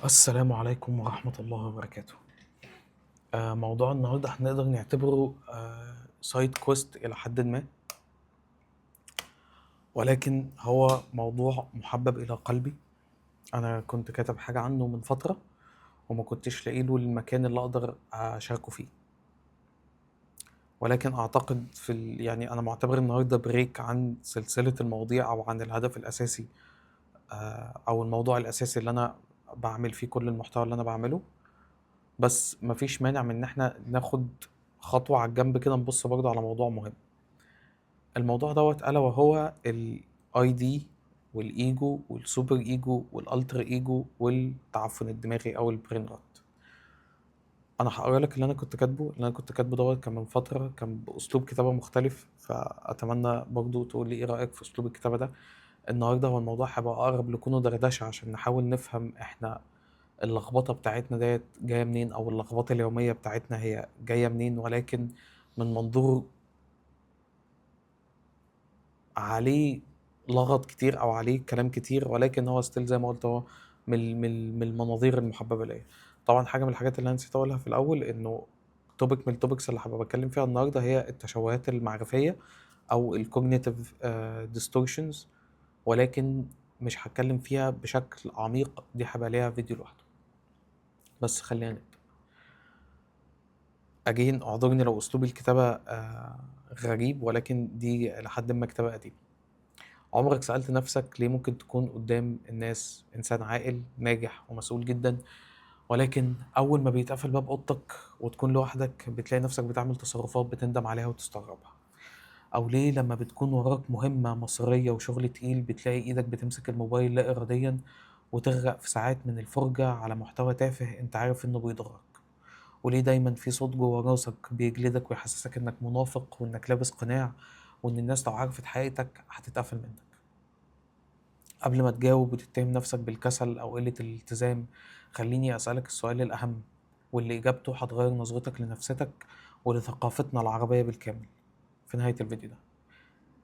السلام عليكم ورحمة الله وبركاته. موضوع النهاردة هنقدر نعتبره سايد كويست إلى حد ما، ولكن هو موضوع محبب إلى قلبي. أنا كنت كاتب حاجة عنه من فترة وما كنتش لاقي له المكان اللي أقدر أشاركه فيه، ولكن أعتقد يعني أنا معتبر النهاردة بريك عن سلسلة المواضيع أو عن الهدف الأساسي، أو الموضوع الأساسي اللي أنا بعمل فيه كل المحتوى اللي أنا بعمله. بس مفيش مانع من إن احنا ناخد خطوة على الجنب كده، نبص برضه على موضوع مهم. الموضوع دوت ألا وهو الاي دي والايجو والسوبر ايجو والالتر ايجو والتعفن الدماغي او البرين رot. انا هقرا لك اللي انا كنت كاتبه دوت كان من فتره، كان باسلوب كتابه مختلف، فاتمنى برضو تقول لي ايه رايك في اسلوب الكتابه ده. النهارده هو الموضوع هيبقى اقرب لكونه دردشه عشان نحاول نفهم احنا اللخبطه بتاعتنا ديت جايه منين، او اللخبطه اليوميه بتاعتنا هي جايه منين، ولكن من منظور عليه لغط كتير او عليه كلام كتير، ولكن هو ستيل زي ما قلت هو من المناظير المحببه ليا. طبعا حاجه من الحاجات اللي انا نسيت اقولها في الاول، انه توبيك من التوبكس اللي حابب اتكلم فيها النهارده هي التشوهات المعرفيه او الكوجنيتيف ديستورشنز، ولكن مش هتكلم فيها بشكل عميق، دي هيبقى ليها فيديو لوحده. بس خلينا نبدا. اجين اعذرني لو اسلوب الكتابه غريب، ولكن دي لحد ما كتابه قديمه. عمرك سألت نفسك ليه ممكن تكون قدام الناس إنسان عاقل ناجح ومسؤول جدا، ولكن أول ما بيتقفل باب أوضتك وتكون لوحدك بتلاقي نفسك بتعمل تصرفات بتندم عليها وتستغربها؟ أو ليه لما بتكون وراك مهمة مصيرية وشغل تقيل بتلاقي إيدك بتمسك الموبايل لا إراديا وتغرق في ساعات من الفرجة على محتوى تافه أنت عارف إنه بيضرك؟ وليه دايما في صوت جوه راسك بيجلدك ويحسسك إنك منافق وإنك لابس قناع، وإن الناس لو عرفت حقيقتك هتتقفل منك؟ قبل ما تجاوب وتتهم نفسك بالكسل أو قلة الالتزام، خليني أسألك السؤال الأهم واللي إجابته هتغير نظرتك لنفسك ولثقافتنا العربية بالكامل في نهاية الفيديو ده.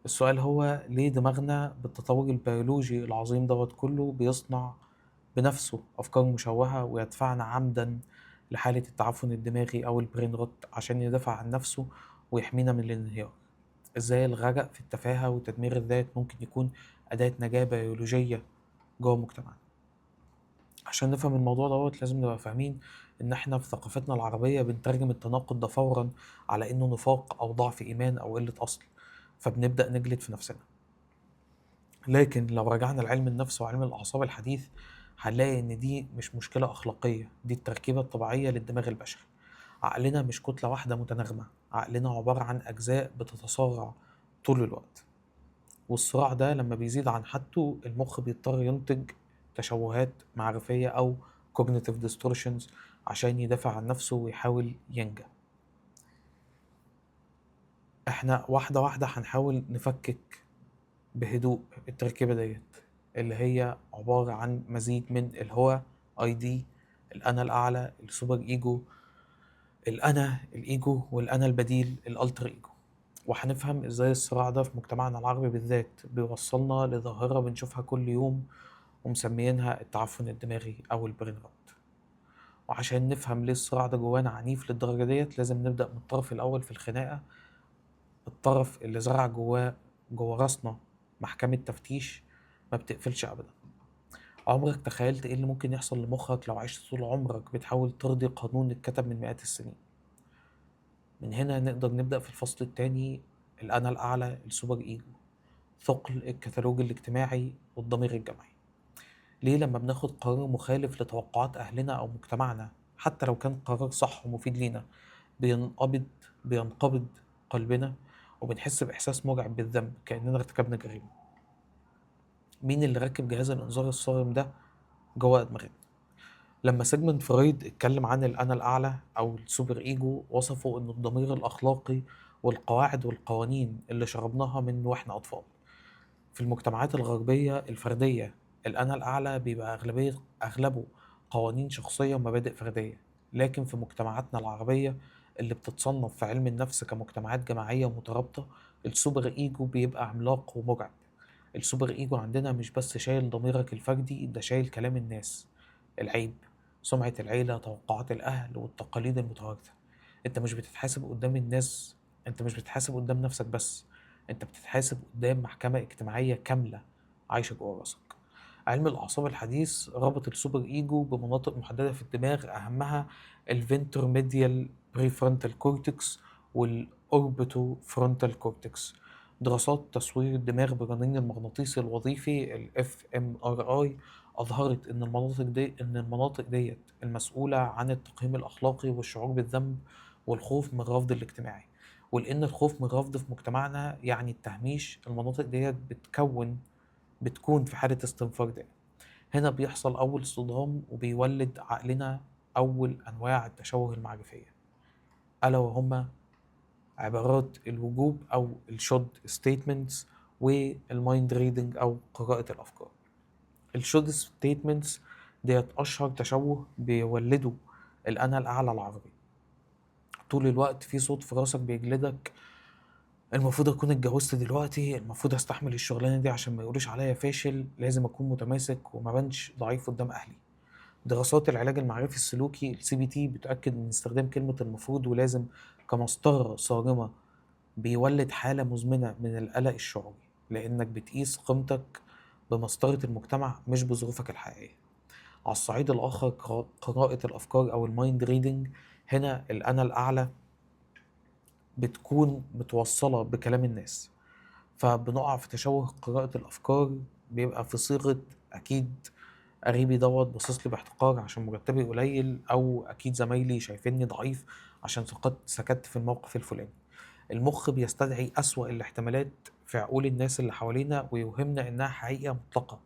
السؤال هو ليه دماغنا بالتطور البيولوجي العظيم دوت كله بيصنع بنفسه أفكار مشوهة ويدفعنا عمدا لحالة التعفن الدماغي أو البرين روت عشان يدافع عن نفسه ويحمينا من الانهيار؟ إزاي الغرق في التفاهة وتدمير الذات ممكن يكون أداة نجاة بيولوجية جوه مجتمعنا؟ عشان نفهم الموضوع دوت لازم نبقى فاهمين إن إحنا في ثقافتنا العربية بنترجم التناقض ده فورا على إنه نفاق أو ضعف إيمان أو قلة أصل، فبنبدأ نجلد في نفسنا. لكن لو رجعنا لعلم النفس وعلم الأعصاب الحديث هنلاقي إن دي مش مشكلة أخلاقية، دي التركيبة الطبيعية للدماغ البشري. عقلنا مش كتلة واحدة متناغمة، عقلنا عبارة عن أجزاء بتتصارع طول الوقت، والصراع ده لما بيزيد عن حدته المخ بيضطر ينتج تشوهات معرفية أو cognitive distortions عشان يدافع عن نفسه ويحاول ينجى. احنا واحدة واحدة هنحاول نفكك بهدوء التركيبة ديت اللي هي عبارة عن مزيج من الهو اي دي، الأنا الأعلى، السوبر إيجو، الأنا الإيجو، والأنا البديل الألتر إيجو. وهنفهم ازاي الصراع ده في مجتمعنا العربي بالذات بيوصلنا لظاهرة بنشوفها كل يوم ومسميينها التعفن الدماغي أو البرين روت. وعشان نفهم ليه الصراع ده جوانا عنيف للدرجة ديت لازم نبدأ من الطرف الأول في الخناقة، الطرف اللي زرع جوا راسنا محكمة تفتيش ما بتقفلش أبدا. عمرك تخيلت إيه اللي ممكن يحصل لمخك لو عشت طول عمرك بتحاول ترضي قانون اتكتب من مئات السنين؟ من هنا نقدر نبدأ في الفصل التاني، الأنا الأعلى، السوبر إيجو، ثقل الكتالوج الاجتماعي والضمير الجمعي. ليه لما بناخد قرار مخالف لتوقعات أهلنا أو مجتمعنا حتى لو كان قرار صح ومفيد لينا بينقبض بينقبض قلبنا وبنحس بإحساس مرعب بالذنب كأننا ارتكبنا جريمة؟ مين اللي ركب جهاز الإنذار الصارم ده جوه دماغنا؟ لما سيجموند فرويد اتكلم عن الأنا الأعلى أو السوبر إيجو وصفه إنه الضمير الأخلاقي والقواعد والقوانين اللي شربناها من وإحنا أطفال. في المجتمعات الغربية الفردية الأنا الأعلى بيبقى أغلبه قوانين شخصية ومبادئ فردية، لكن في مجتمعاتنا العربية اللي بتتصنف في علم النفس كمجتمعات جماعية مترابطة السوبر إيجو بيبقى عملاق ومرعب. السوبر إيجو عندنا مش بس شايل ضميرك الفردي، ده شايل كلام الناس، العيب، سمعة العيلة، توقعات الأهل والتقاليد المتواجدة. أنت مش بتتحاسب قدام الناس، أنت مش بتتحاسب قدام نفسك بس، أنت بتتحاسب قدام محكمة اجتماعية كاملة عايشة جوه راسك. علم الأعصاب الحديث ربط السوبر إيجو بمناطق محددة في الدماغ، أهمها الفنتروميديال بريفرونتال كورتكس والأوربيتو فرونتال كورتكس. دراسات تصوير الدماغ بالرنين المغناطيسي الوظيفي ال fMRI أظهرت إن المناطق ديت المسؤولة عن التقييم الأخلاقي والشعور بالذنب والخوف من الرفض الاجتماعي. ولأن الخوف من الرفض في مجتمعنا يعني التهميش، المناطق ديت بتكون في حالة استنفار دائم. هنا بيحصل أول صدام وبيولد عقلنا أول أنواع التشوه المعرفية، ألا وهما عبارات الوجوب أو الشود ستيتمنتس والمايند ريدنج أو قراءة الأفكار. الشود ستيتمنتس ديت أشهر تشوه بيولده الأنا الأعلى العربي. طول الوقت في صوت في راسك بيجلدك: المفروض أكون اتجوزت دلوقتي، المفروض أستحمل الشغلانة دي عشان ما يقولوش عليا فاشل، لازم أكون متماسك وما بنش ضعيف قدام أهلي. دراسات العلاج المعرفي السلوكي ال CBT بتأكد إن استخدام كلمة المفروض ولازم كمسطرة صارمة بيولد حالة مزمنة من القلق الشعوري، لأنك بتقيس قيمتك بمسطرة المجتمع مش بظروفك الحقيقية. على الصعيد الآخر، قراءة الأفكار أو المايند ريدنج، هنا الأنا الأعلى بتكون متوصلة بكلام الناس، فبنقع في تشوه قراءة الأفكار. بيبقى في صيغة أكيد قريبي دوت باصص لي باحتقار عشان مرتبي قليل، أو أكيد زمايلي شايفيني ضعيف عشان سكت في الموقف الفلاني. المخ بيستدعي أسوأ الاحتمالات في عقول الناس اللي حوالينا ويوهمنا إنها حقيقة مطلقة،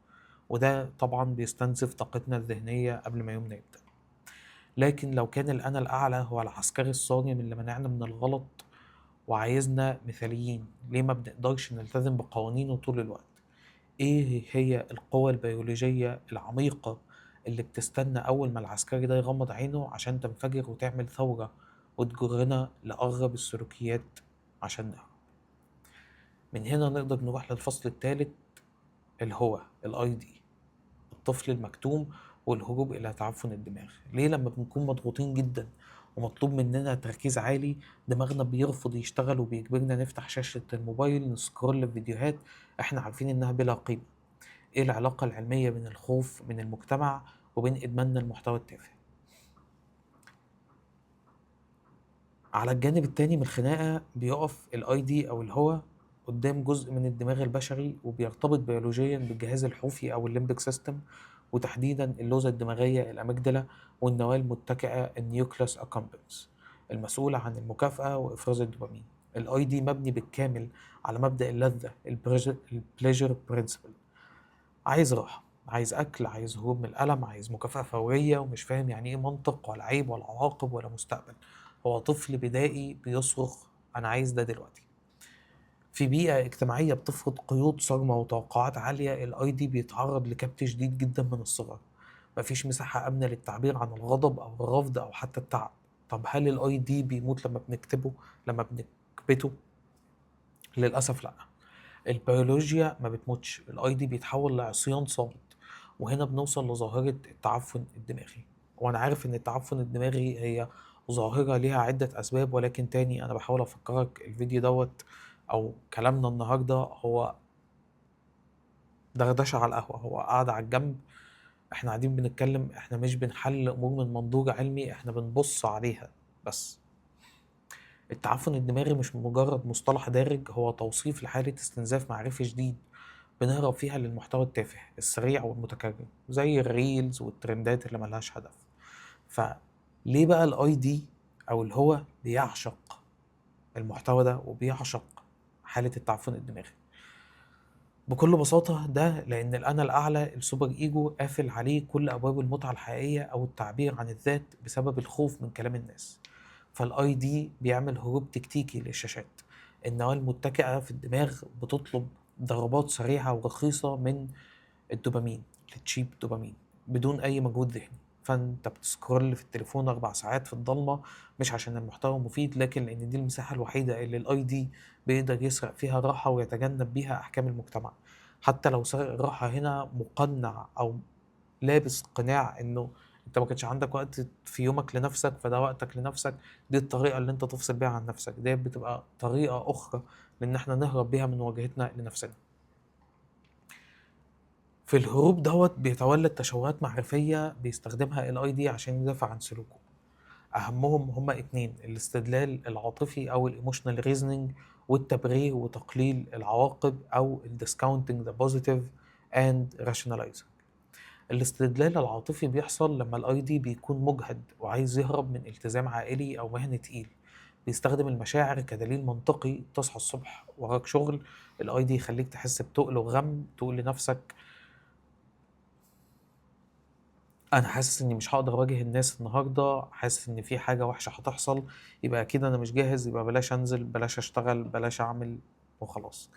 وده طبعا بيستنزف طاقتنا الذهنية قبل ما يومنا يبدأ. لكن لو كان الأنا الأعلى هو العسكري الصارم اللي منعنا من الغلط وعايزنا مثاليين، ليه ما بنقدرش نلتزم بقوانينه طول الوقت؟ إيه هي القوة البيولوجية العميقة اللي بتستنى أول ما العسكري ده يغمض عينه عشان تنفجر وتعمل ثورة وتجرنا لأغرب السلوكيات عشان نهرب؟ من هنا نقدر نروح للفصل الثالث، اللي هو الاي دي، الطفل المكتوم والهروب إلى تعفن الدماغ. ليه لما بنكون مضغوطين جدا ومطلوب مننا تركيز عالي، دماغنا بيرفض يشتغل وبيجبرنا نفتح شاشة الموبايل نسكرول فيديوهات احنا عارفين انها بلا قيمة؟ ايه العلاقة العلمية بين الخوف من المجتمع وبين ادماننا المحتوى التافه؟ على الجانب التاني من الخناقة بيقف الاي دي او الهوى قدام جزء من الدماغ البشري وبيرتبط بيولوجيا بالجهاز الحوفي او الليمبك سيستم، وتحديدا اللوزة الدماغية الأميجدلا والنواة المتكئة النيوكلاس أكامبنس المسؤولة عن المكافأة وإفراز الدوبامين. الاي دي مبني بالكامل على مبدأ اللذة البليجر برنسبل. عايز راحة، عايز أكل، عايز هروب من الألم، عايز مكافأة فورية، ومش فاهم يعني إيه منطق ولا عيب ولا عواقب ولا مستقبل. هو طفل بدائي بيصرخ أنا عايز ده دلوقتي. في بيئة اجتماعية بتفرض قيود صارمة وتوقعات عالية، الاي دي بيتعرض لكبت شديد جدا من الصغر. مفيش مساحة آمنة للتعبير عن الغضب أو الرفض أو حتى التعب. طب هل الاي دي بيموت لما بنكبته؟ للأسف لأ. البيولوجيا ما بتموتش، الاي دي بيتحول لعصيان صامت. وهنا بنوصل لظاهرة التعفن الدماغي. وانا عارف ان التعفن الدماغي هي ظاهرة ليها عدة اسباب، ولكن تاني انا بحاول افكرك الفيديو دوت او كلامنا النهاردة هو دردشة على القهوة، هو قاعد على الجنب، احنا قاعدين بنتكلم، احنا مش بنحل امور من منظور علمي، احنا بنبص عليها بس. التعفن الدماغي مش مجرد مصطلح دارج، هو توصيف لحالة استنزاف معرفي شديد بنهرب فيها للمحتوى التافه السريع والمتكرر زي الريلز والترندات اللي ملهاش هدف. فليه بقى الاي دي او الهوى بيعشق المحتوى ده وبيعشق حالة التعفن الدماغي؟ بكل بساطة ده لأن الأنا الأعلى السوبر إيجو قافل عليه كل أبواب المتعة الحقيقية أو التعبير عن الذات بسبب الخوف من كلام الناس. فالاي دي بيعمل هروب تكتيكي للشاشات. النواة المتكئة في الدماغ بتطلب ضربات سريعة ورخيصة من الدوبامين، التشيب دوبامين، بدون أي مجهود ذهني. فأنت بتسكرول في التليفون 4 ساعات في الضلمة، مش عشان المحتوى مفيد، لكن لأن دي المساحة الوحيدة اللي الاي دي بيقدر يسرق فيها راحة ويتجنب بيها أحكام المجتمع. حتى لو سرق الراحة هنا مقنع أو لابس قناع انه انت ما كانش عندك وقت في يومك لنفسك، فده وقتك لنفسك. دي الطريقة اللي انت تفصل بيها عن نفسك، دي بتبقى طريقة اخرى لان احنا نهرب بيها من مواجهتنا لنفسنا. في الهروب بيتولد تشوهات معرفية بيستخدمها الاي دي عشان يدافع عن سلوكه. اهمهم هما اتنين: الاستدلال العاطفي او الايموشنال ريزنينج، والتبرير وتقليل العواقب او الديسكاونتنج ذا بوزيتيف اند rationalizing. الاستدلال العاطفي بيحصل لما الاي دي بيكون مجهد وعايز يهرب من التزام عائلي او مهني تقيل. بيستخدم المشاعر كدليل منطقي. تصحى الصبح وراك شغل، الاي دي يخليك تحس بتقل وغم، تقول لنفسك انا حاسس اني مش هقدر اواجه الناس النهارده، حاسس ان في حاجه وحشه هتحصل، يبقى اكيد انا مش جاهز، يبقى بلاش انزل، بلاش اشتغل، بلاش اعمل، وخلاص.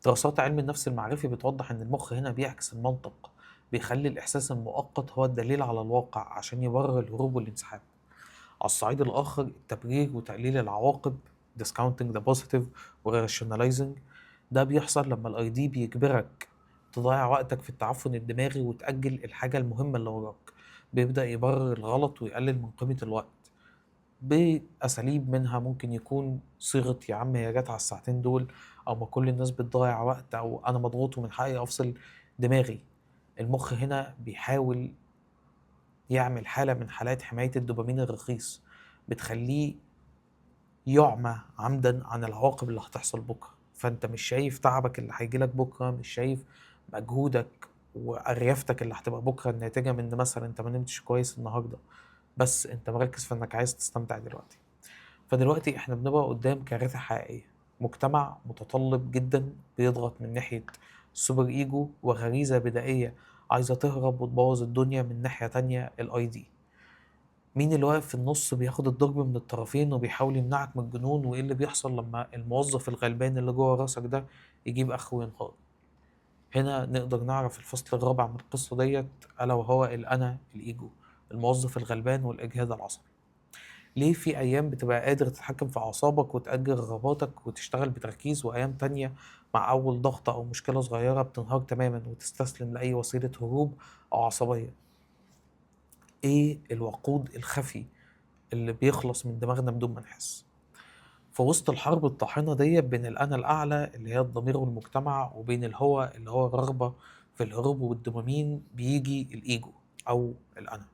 دراسات علم النفس المعرفي بتوضح ان المخ هنا بيعكس المنطق، بيخلي الاحساس المؤقت هو الدليل على الواقع عشان يبرر الهروب والانسحاب. على الصعيد الاخر، التبرير وتقليل العواقب discounting the positive و rationalizing ده بيحصل لما الاي دي بيجبرك تضيع وقتك في التعفن الدماغي وتأجل الحاجة المهمة اللي وراك. بيبدأ يبرر الغلط ويقلل من قيمة الوقت بأساليب منها ممكن يكون صيغة يا عم هي جت على الساعتين دول، أو ما كل الناس بتضيع وقت، أو أنا مضغوط ومن حقي أفصل دماغي. المخ هنا بيحاول يعمل حالة من حالات حماية الدوبامين الرخيص، بتخليه يعمى عمدا عن العواقب اللي هتحصل بكرة. فانت مش شايف تعبك اللي هيجيلك بكرة، مش شايف مجهودك وأريافتك اللي هتبقى بكرة الناتجة من إن مثلا انت ما نمتش كويس النهاردة، بس انت مركز في انك عايز تستمتع دلوقتي. فدلوقتي احنا بنبقى قدام كارثة حقيقية. مجتمع متطلب جدا بيضغط من ناحية السوبر ايجو وغريزة بدائية عايزة تهرب وتبوظ الدنيا من ناحية تانية الاي دي. مين اللي واقف في النص بياخد الضرب من الطرفين وبيحاول يمنعك من الجنون؟ وايه اللي بيحصل لما الموظف الغلبان اللي جوه راسك ده يجيب اخره وينهار؟ هنا نقدر نعرف الفصل الرابع من القصة ديت، ألا وهو الأنا الإيجو، الموظف الغلبان والإجهاد العصبي. ليه في أيام بتبقى قادر تتحكم في أعصابك وتأجل رغباتك وتشتغل بتركيز، وأيام تانية مع أول ضغطة أو مشكلة صغيرة بتنهار تماما وتستسلم لأي وسيلة هروب أو عصبية؟ إيه الوقود الخفي اللي بيخلص من دماغنا بدون ما نحس؟ في وسط الحرب الطاحنة دي بين الأنا الأعلى اللي هي الضمير والمجتمع، وبين الهوى اللي هو الرغبة في الهروب والدوبامين، بيجي الإيجو أو الأنا.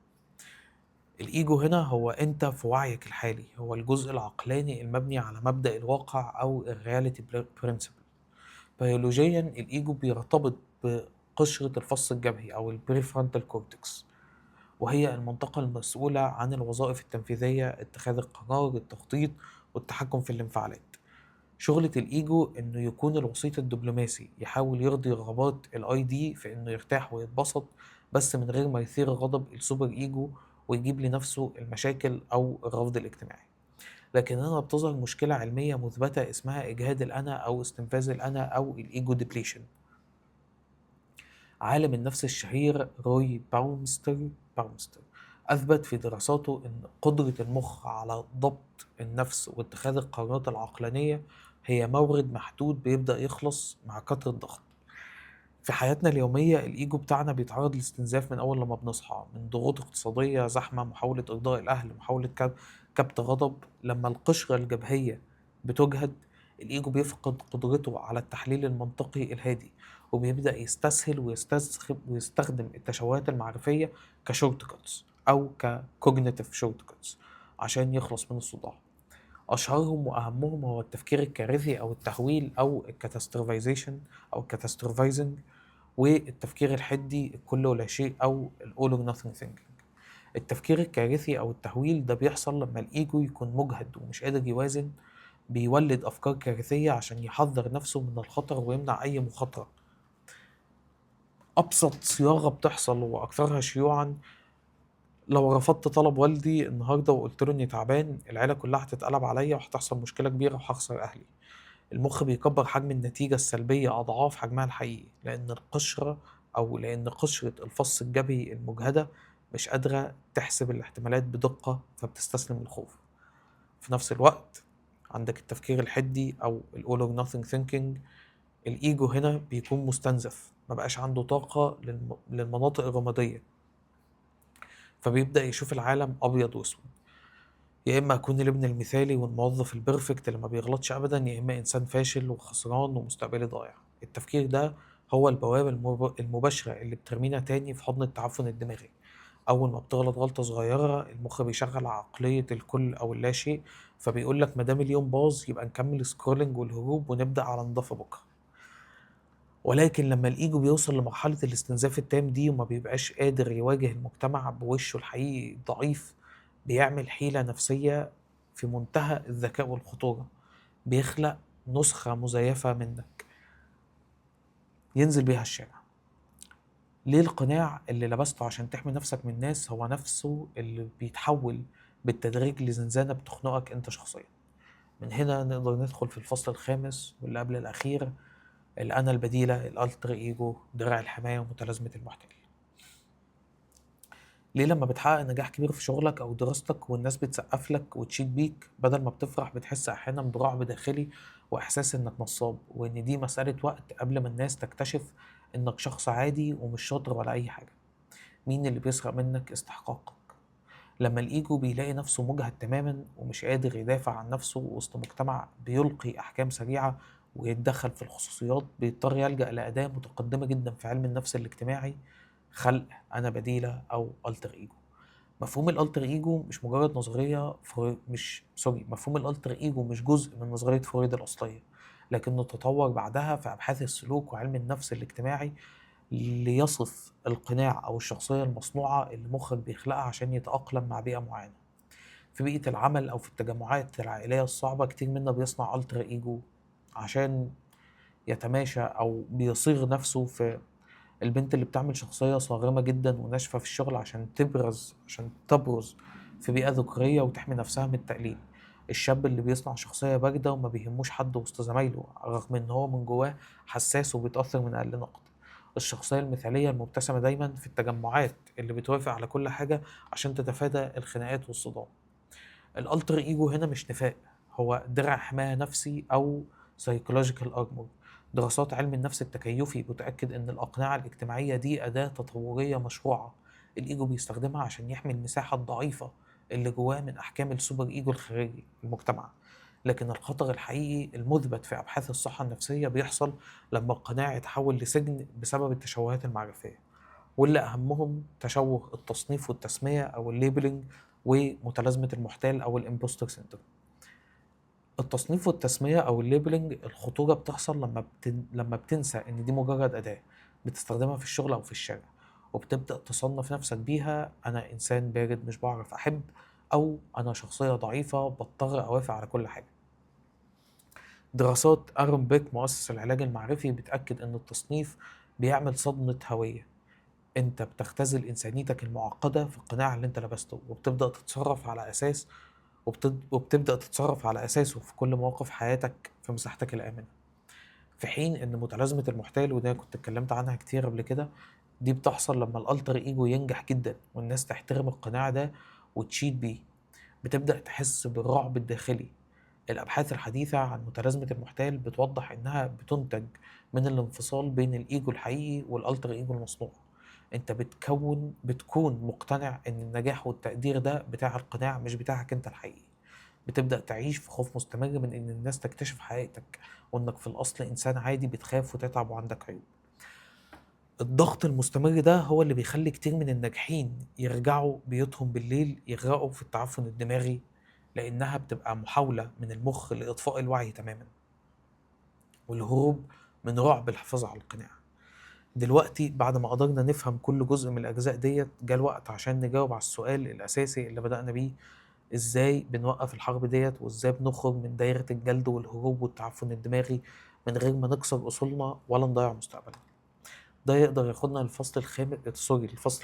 الإيجو هنا هو أنت في وعيك الحالي، هو الجزء العقلاني المبني على مبدأ الواقع أو الرياليتي برينسيبل. بيولوجيا الإيجو بيرتبط بقشرة الفص الجبهي أو البريفرونتال كورتكس، وهي المنطقة المسؤولة عن الوظائف التنفيذية، اتخاذ القرار، التخطيط، والتحكم في الانفعالات. شغلة الإيجو إنه يكون الوسيط الدبلوماسي، يحاول يرضي رغبات الأي دي في إنه يرتاح ويتبسط، بس من غير ما يثير غضب السوبر إيجو ويجيب لنفسه المشاكل أو الرفض الاجتماعي. لكن هنا بتظهر مشكلة علمية مثبتة اسمها إجهاد الأنا أو استنفاذ الأنا أو الإيجو ديبليشن. عالم النفس الشهير روي باومستر أثبت في دراساته أن قدرة المخ على ضبط النفس واتخاذ القرارات العقلانية هي مورد محدود بيبدأ يخلص مع كتر الضغط. في حياتنا اليومية الإيجو بتاعنا بيتعرض لاستنزاف من أول لما بنصحى، من ضغوط اقتصادية، زحمة، محاولة إرضاء الأهل، محاولة كبت غضب. لما القشرة الجبهية بتجهد، الإيجو بيفقد قدرته على التحليل المنطقي الهادي، وبيبدأ يستسهل ويستخدم التشوهات المعرفية كشورت كاتس أو ككوجنيتيف شورت كاتس عشان يخلص من الصداع. أشهرهم وأهمهم هو التفكير الكارثي أو التهويل أو الكاتاستروفايزيشن أو الكاتاستروفايزنج، والتفكير الحدي الكل ولا شيء أو ال all or nothing thinking. التفكير الكارثي أو التهويل ده بيحصل لما الإيجو يكون مجهد ومش قادر يوازن، بيولد أفكار كارثية عشان يحذر نفسه من الخطر ويمنع أي مخاطرة. أبسط صياغة بتحصل وأكثرها شيوعا: لو رفضت طلب والدي النهارده وقلت له إني تعبان، العيلة كلها هتتقلب عليا وهتحصل مشكلة كبيرة وهخسر أهلي. المخ بيكبر حجم النتيجة السلبية أضعاف حجمها الحقيقي، لأن قشرة الفص الجبهي المجهدة مش قادرة تحسب الاحتمالات بدقة، فبتستسلم للخوف. في نفس الوقت عندك التفكير الحدي أو ال all or nothing thinking. الإيجو هنا بيكون مستنزف، مبقاش عنده طاقة للمناطق الرمادية، فبيبدأ يشوف العالم أبيض وأسود، يا إما أكون الابن المثالي والموظف البرفكت اللي ما بيغلطش أبدا، يا إما إنسان فاشل وخسران ومستقبلي ضايع. التفكير ده هو البوابة المباشرة اللي بترمينا تاني في حضن التعفن الدماغي. أول ما بتغلط غلطة صغيرة المخ بيشغل عقلية الكل أو اللاشيء، فبيقول لك ما دام اليوم باظ يبقى نكمل سكرولنج والهروب ونبدأ على نظافة بكرة. ولكن لما الإيجو بيوصل لمرحلة الاستنزاف التام دي وما بيبقاش قادر يواجه المجتمع بوشه الحقيقي ضعيف، بيعمل حيلة نفسية في منتهى الذكاء والخطورة. بيخلق نسخة مزيفة منك ينزل بيها الشارع. ليه القناع اللي لبسته عشان تحمي نفسك من الناس هو نفسه اللي بيتحول بالتدريج لزنزانة بتخنقك انت شخصيا. من هنا نقدر ندخل في الفصل الخامس واللي قبل الأخير، الأنا البديلة، الألتر إيجو، درع الحماية ومتلازمة المحتل. ليه لما بتحقق نجاح كبير في شغلك أو دراستك والناس بتسقف لك وتشيد بيك، بدل ما بتفرح بتحس أحيانا برعب داخلي وإحساس إنك نصاب، وإن دي مسألة وقت قبل ما الناس تكتشف إنك شخص عادي ومش شاطر ولا أي حاجة؟ مين اللي بيسرق منك استحقاقك؟ لما الإيجو بيلاقي نفسه مجهد تماما ومش قادر يدافع عن نفسه وسط مجتمع بيلقي أحكام سريعة ويتدخل في الخصوصيات، بيضطر يلجأ لأداة متقدمة جدا في علم النفس الاجتماعي: خلق أنا بديلة أو ألتر إيجو. مفهوم الالتر ايجو مش مجرد نظريه مش سوري مفهوم الالتر ايجو مش جزء من نظريه فرويد الاصليه، لكنه تطور بعدها في ابحاث السلوك وعلم النفس الاجتماعي ليصف القناع او الشخصيه المصنوعه اللي مخك بيخلقها عشان يتاقلم مع بيئه معينه. في بيئه العمل او في التجمعات العائليه الصعبه كتير منا بيصنع التر ايجو عشان يتماشى او بيصيغ نفسه في البنت اللي بتعمل شخصية صارمة جدا وناشفة في الشغل عشان تبرز في بيئة ذكورية وتحمي نفسها من التقليد. الشاب اللي بيصنع شخصية باردة وما بيهموش حد وسط زمايله رغم ان هو من جواه حساس وبيتأثر من أقل نقد. الشخصية المثالية المبتسمة دايما في التجمعات اللي بتوافق على كل حاجة عشان تتفادى الخناقات والصدام. الالتر ايجو هنا مش نفاق، هو درع حماية نفسي أو psychological armor. دراسات علم النفس التكيفي بتأكد إن الأقنعة الاجتماعية دي أداة تطورية مشروعة. الإيجو بيستخدمها عشان يحمي المساحة الضعيفة اللي جواه من أحكام السوبر إيجو الخارجي المجتمع. لكن الخطر الحقيقي المثبت في أبحاث الصحة النفسية بيحصل لما القناع يتحول لسجن بسبب التشوهات المعرفية، واللي أهمهم تشوه التصنيف والتسمية أو الليبلينج ومتلازمة المحتال أو الإمبوستر سيندروم. التصنيف والتسمية أو الليبلينج، الخطورة بتحصل لما بتنسى إن دي مجرد أداة بتستخدمها في الشغل أو في الشارع، وبتبدأ تصنف نفسك بيها: أنا إنسان بارد مش بعرف أحب، أو أنا شخصية ضعيفة بضطر أوافق على كل حاجة. دراسات أرون بيك مؤسس العلاج المعرفي بتأكد إن التصنيف بيعمل صدمة هوية. أنت بتختزل إنسانيتك المعقدة في القناع اللي أنت لبسته، وبتبدأ تتصرف على أساسه في كل مواقف حياتك في مساحتك الآمنة. في حين إن متلازمة المحتال، وده كنت اتكلمت عنها كتير قبل كده، دي بتحصل لما الألتر إيجو ينجح جدا والناس تحترم القناع ده وتشيد بيه. بتبدأ تحس بالرعب الداخلي. الأبحاث الحديثة عن متلازمة المحتال بتوضح إنها بتنتج من الانفصال بين الإيجو الحقيقي والألتر إيجو المصنوع. أنت بتكون مقتنع إن النجاح والتقدير ده بتاع القناع مش بتاعك أنت الحقيقي. بتبدأ تعيش في خوف مستمر من إن الناس تكتشف حقيقتك، وإنك في الأصل إنسان عادي بتخاف وتتعب وعندك عيوب. الضغط المستمر ده هو اللي بيخلي كتير من الناجحين يرجعوا بيوتهم بالليل يغرقوا في التعفن الدماغي، لأنها بتبقى محاولة من المخ لإطفاء الوعي تماما والهروب من رعب الحفاظ على القناع. دلوقتي بعد ما قدرنا نفهم كل جزء من الأجزاء ديت، جاء الوقت عشان نجاوب على السؤال الأساسي اللي بدأنا بيه: إزاي بنوقف الحرب ديت، وإزاي بنخرج من دايرة الجلد والهروب والتعفن الدماغي من غير ما نكسر أصولنا ولا نضيع مستقبلنا. ده يقدر ياخدنا الفصل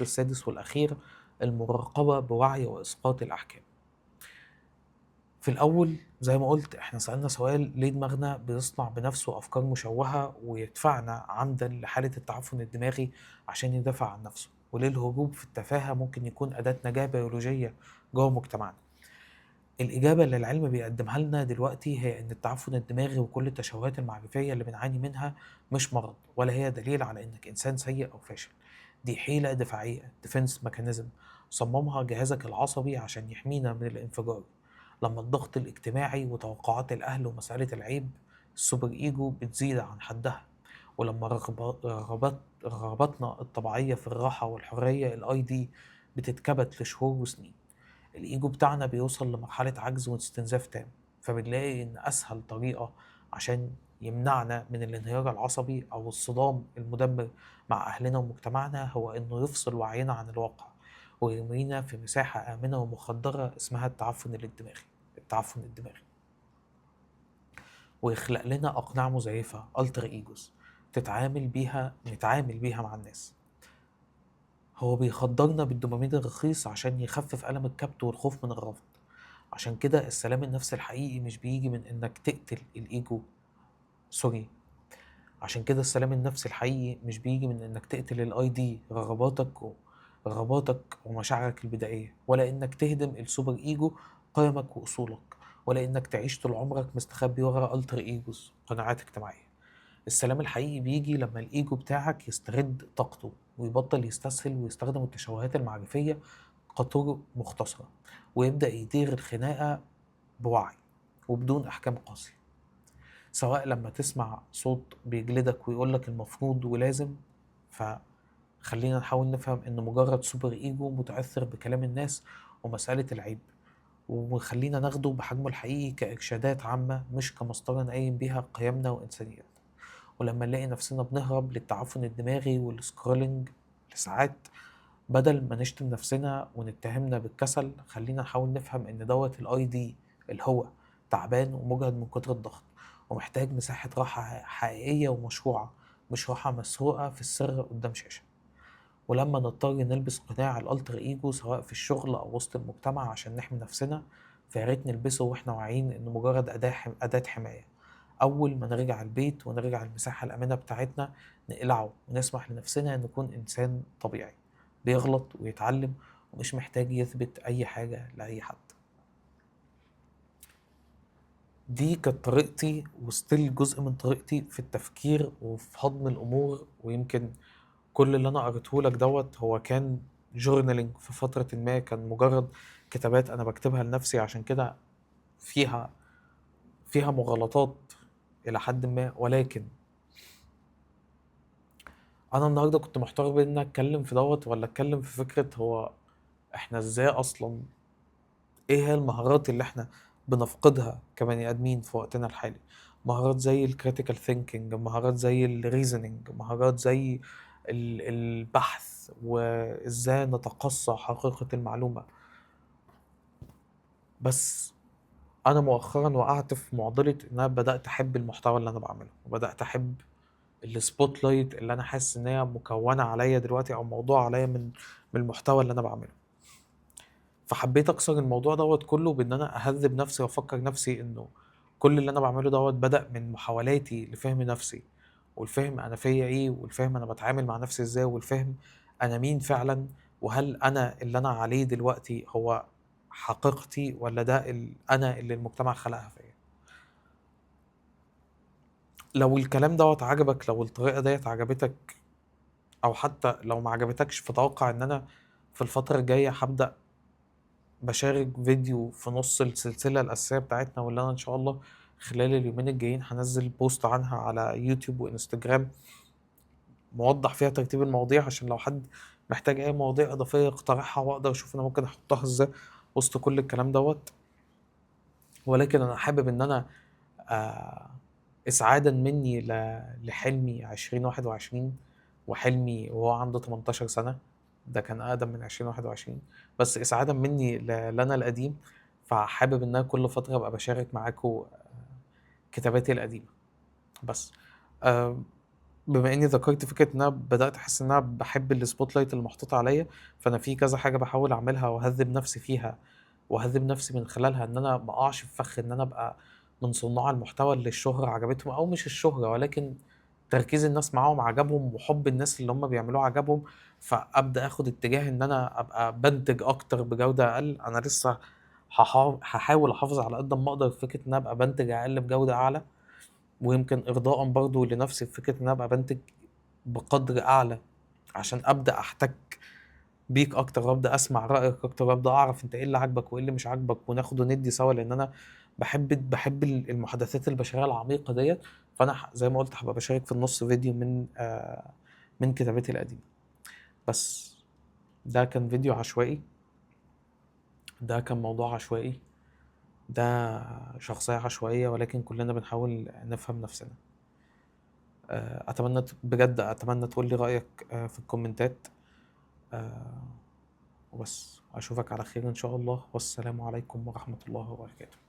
السادس والأخير: المراقبة بوعي وإسقاط الأحكام. في الأول زي ما قلت احنا سألنا سؤال: ليه دماغنا بيصنع بنفسه أفكار مشوهة ويدفعنا عمدا لحالة التعفن الدماغي عشان يدافع عن نفسه؟ وليه الهروب في التفاهة ممكن يكون أداة نجاة بيولوجية جوه مجتمعنا؟ الإجابة اللي العلم بيقدمها لنا دلوقتي هي إن التعفن الدماغي وكل التشوهات المعرفية اللي بنعاني منها مش مرض، ولا هي دليل على إنك إنسان سيء أو فاشل. دي حيلة دفاعية، defense mechanism، صممها جهازك العصبي عشان يحمينا من الانفجار. لما الضغط الاجتماعي وتوقعات الأهل ومسألة العيب، السوبر إيجو بتزيد عن حدها. ولما رغباتنا الطبيعية في الراحة والحرية الاي دي بتتكبت لشهور وسنين. الإيجو بتاعنا بيوصل لمرحلة عجز واستنزاف تام. فبنلاقي إن أسهل طريقة عشان يمنعنا من الانهيار العصبي أو الصدام المدمر مع أهلنا ومجتمعنا هو إنه يفصل وعينا عن الواقع ويرمينا في مساحة آمنة ومخدرة اسمها التعفن الدماغي، ويخلق لنا أقنعة مزيفة ألتر إيجوز نتعامل بيها مع الناس. هو بيخدرنا بالدوبامين الرخيص عشان يخفف ألم الكبت والخوف من الرفض. عشان كده السلام النفسي الحقيقي مش بيجي من إنك تقتل الإيجو سوري عشان كده السلام النفسي الحقيقي مش بيجي من إنك تقتل الأي دي رغباتك ومشاعرك البدائية، ولا إنك تهدم السوبر إيجو قيمك وأصولك، ولا إنك تعيش طول عمرك مستخبي ورا ألتر إيجوز قناعات اجتماعية. السلام الحقيقي بيجي لما الإيجو بتاعك يسترد طاقته ويبطل يستسهل ويستخدم التشوهات المعرفية كطرق مختصرة، ويبدأ يدير الخناقة بوعي وبدون أحكام قاسية. سواء لما تسمع صوت بيجلدك ويقولك المفروض ولازم، فخلينا نحاول نفهم إن مجرد سوبر إيجو متأثر بكلام الناس ومسألة العيب، وخلينا ناخده بحجمه الحقيقي كإرشادات عامة مش كمسطرة نقيم بيها قيمنا وإنسانيتنا. ولما نلاقي نفسنا بنهرب للتعفن الدماغي والسكرولينج لساعات بدل ما نشتم نفسنا ونتهمنا بالكسل، خلينا نحاول نفهم ان دوت الاي دي الهوى تعبان ومجهد من كتر الضغط ومحتاج مساحة راحة حقيقية ومشروعة، مش راحة مسروقة في السر قدام شاشة. ولما نضطر نلبس قناع الالتر ايجو سواء في الشغل او وسط المجتمع عشان نحمي نفسنا، فياريت نلبسه واحنا واعيين انه مجرد أداة حماية. أول ما نرجع البيت ونرجع المساحة الآمنة بتاعتنا نقلعه ونسمح لنفسنا نكون إنسان طبيعي بيغلط ويتعلم ومش محتاج يثبت أي حاجة لأي حد. دي كانت طريقتي وستيل جزء من طريقتي في التفكير وفي هضم الأمور. ويمكن كل اللي أنا قريته لك دوت هو كان جورنالينج في فترة ما، كان مجرد كتابات أنا بكتبها لنفسي. عشان كده فيها مغالطات إلى حد ما، ولكن انا النهارده كنت محتار بين ان اتكلم في دوت ولا اتكلم في فكره هو احنا ازاي اصلا، ايه هي المهارات اللي احنا بنفقدها كبني ادمين في وقتنا الحالي. مهارات زي الكريتيكال ثينكينج، مهارات زي الريزنينج، مهارات زي البحث وازاي نتقصى حقيقه المعلومه. بس انا مؤخرا وقعت في معضله ان انا بدات احب المحتوى اللي انا بعمله وبدات احب السبوت لايت اللي انا حاسس ان هي مكونه عليا دلوقتي او موضوع عليا من المحتوى اللي انا بعمله. فحبيت اكسر الموضوع دوت كله بان انا اهذب نفسي وافكر نفسي انه كل اللي انا بعمله دوت بدأ من محاولاتي لفهم نفسي والفهم انا فيا ايه والفهم انا بتعامل مع نفسي ازاي والفهم انا مين فعلا، وهل انا اللي انا عليه دلوقتي هو حقيقتي ولا ده انا اللي المجتمع خلقها فيا. لو الكلام دوت عجبك، لو الطريقة ديت عجبتك، او حتى لو ما عجبتكش، فتوقع ان انا في الفترة الجاية هبدأ بشارك فيديو في نص السلسلة الأساسية بتاعتنا، واللي أنا إن شاء الله خلال اليومين الجايين هنزل بوست عنها على يوتيوب وإنستجرام موضح فيها ترتيب المواضيع عشان لو حد محتاج أي مواضيع إضافية اقترحها وأقدر أشوف أنا ممكن أحطها إزاي وسط كل الكلام دوت. ولكن أنا حابب إن أنا آه، إسعادا مني لحلمي 2021 وحلمي وهو عنده 18 سنة، ده كان أقدم من 2021، بس إسعادا مني لنا القديم. فحابب إن أنا كل فترة أبقى بشارك معاكم كتاباتي القديمة. بس آه، بما إني ذكرت فكرة إن أنا بدأت أحس إن أنا بحب السبوت لايت المحطوط عليا، فأنا في كذا حاجة بحاول أعملها وأهذب نفسي فيها وأهذب نفسي من خلالها إن أنا ما أقعش في فخ إن أنا أبقى من صناع المحتوى اللي الشهرة عجبتهم، أو مش الشهرة ولكن تركيز الناس معاهم عجبهم وحب الناس اللي هم بيعملوه عجبهم، فأبدأ أخد اتجاه إن أنا أبقى بنتج أكتر بجودة أقل. أنا لسه هحاول أحافظ على قد ما أقدر في فكرة إن أنا أبقى بنتج أقل بجودة أعلى، ويمكن إرضاء برضو لنفسي في فكرة إن أنا أبقى بنتج بقدر أعلى عشان أبدأ أحتك بيك اكتر، وابدا اسمع رايك اكتر، وابدا اعرف انت ايه اللي عاجبك وايه اللي مش عاجبك، وناخد وندي سوا، لان انا بحب المحادثات البشريه العميقه ديت. فانا زي ما قلت هبقى بشارك في النص فيديو من كتابتي القديمه. بس ده كان فيديو عشوائي، ده كان موضوع عشوائي، ده شخصيه عشوائيه، ولكن كلنا بنحاول نفهم نفسنا. اتمنى بجد اتمنى تقول لي رايك في الكومنتات. وبس اشوفك على خير ان شاء الله، والسلام عليكم ورحمه الله وبركاته.